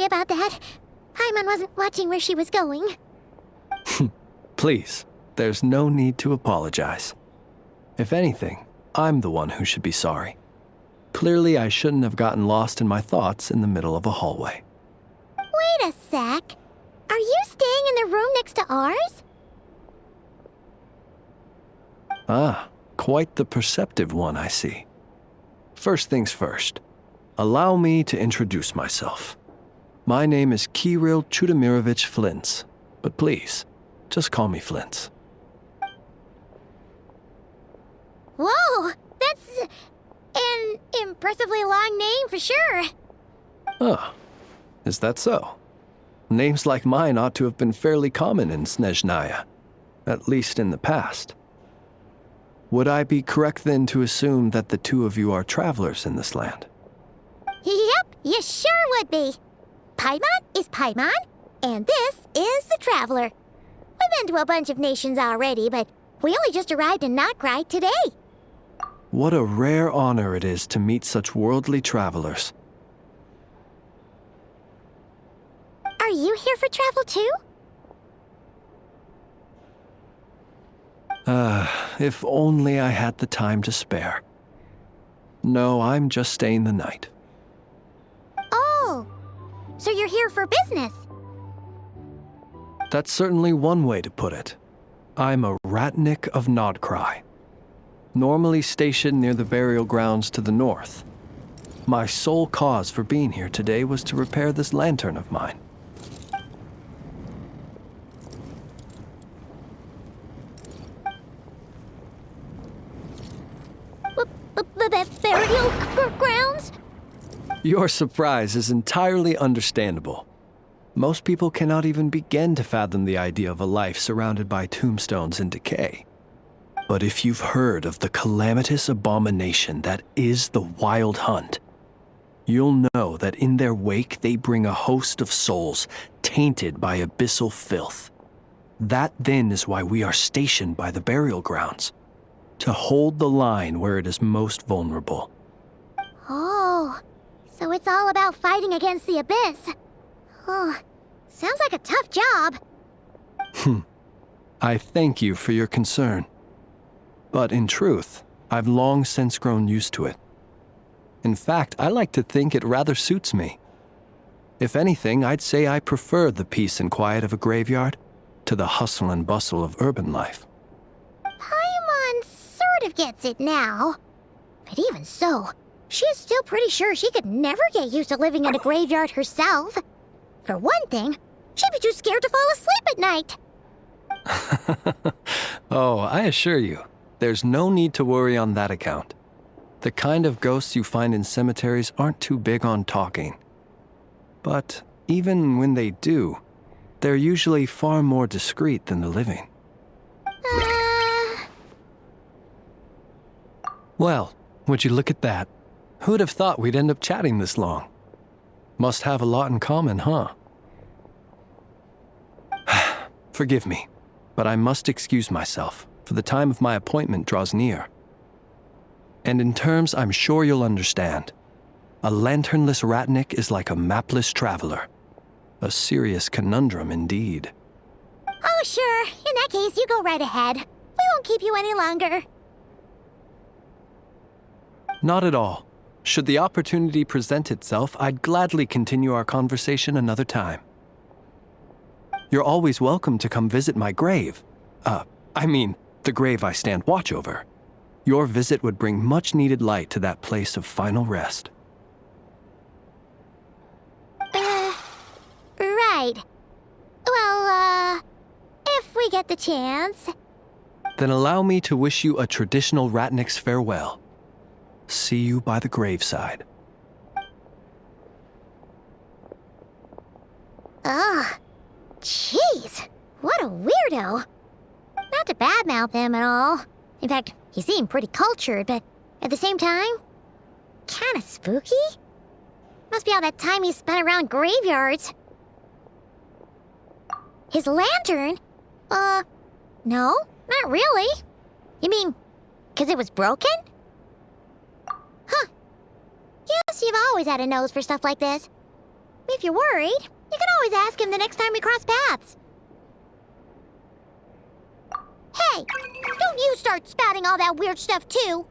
about that. Paimon wasn't watching where she was going. Please, there's no need to apologize. If anything, I'm the one who should be sorry. Clearly, I shouldn't have gotten lost in my thoughts in the middle of a hallway. Wait a sec. Are you staying in the room next to ours? Ah, quite the perceptive one, I see. First things first, allow me to introduce myself. My name is Kirill Chudamirovich Flins, but please, just call me Flins. Whoa, that's an impressively long name for sure. Oh, is that so? Names like mine ought to have been fairly common in Snezhnaya, at least in the past. Would I be correct then to assume that the two of you are travelers in this land? Yep, you sure would be. Paimon is Paimon, and this is the Traveler. We've been to a bunch of nations already, but we only just arrived in Notcry today. What a rare honor it is to meet such worldly travelers. Are you here for travel too? If only I had the time to spare. No, I'm just staying the night. Oh, so you're here for business? That's certainly one way to put it. I'm a Ratnik of Nodcry, normally stationed near the burial grounds to the north. My sole cause for being here today was to repair this lantern of mine. Burial grounds? Your surprise is entirely understandable. Most people cannot even begin to fathom the idea of a life surrounded by tombstones and decay. But if you've heard of the calamitous abomination that is the Wild Hunt, you'll know that in their wake they bring a host of souls tainted by abyssal filth. That then is why we are stationed by the burial grounds, to hold the line where it is most vulnerable. Oh, so it's all about fighting against the abyss. Oh, sounds like a tough job. I thank you for your concern. But in truth, I've long since grown used to it. In fact, I like to think it rather suits me. If anything, I'd say I prefer the peace and quiet of a graveyard to the hustle and bustle of urban life. Paimon sort of gets it now. But even so, she's still pretty sure she could never get used to living in a graveyard herself. For one thing, she'd be too scared to fall asleep at night. Oh, I assure you, there's no need to worry on that account. The kind of ghosts you find in cemeteries aren't too big on talking. But even when they do, they're usually far more discreet than the living. Well, would you look at that? Who'd have thought we'd end up chatting this long? Must have a lot in common, huh? Forgive me, but I must excuse myself, for the time of my appointment draws near. And in terms I'm sure you'll understand, a lanternless Ratnik is like a mapless traveler. A serious conundrum indeed. Oh, sure. In that case, you go right ahead. We won't keep you any longer. Not at all. Should the opportunity present itself, I'd gladly continue our conversation another time. You're always welcome to come visit my grave. The grave I stand watch over. Your visit would bring much-needed light to that place of final rest. Right. Well, if we get the chance. Then allow me to wish you a traditional Ratnik's farewell. See you by the graveside. Ugh. Jeez. What a weirdo. Not to badmouth him at all. In fact, he seemed pretty cultured, but at the same time, kinda spooky? Must be all that time he spent around graveyards. His lantern? No, not really. You mean, 'cause it was broken? Huh. Yes, you've always had a nose for stuff like this. If you're worried, you can always ask him the next time we cross paths. Hey, don't you start spouting all that weird stuff too.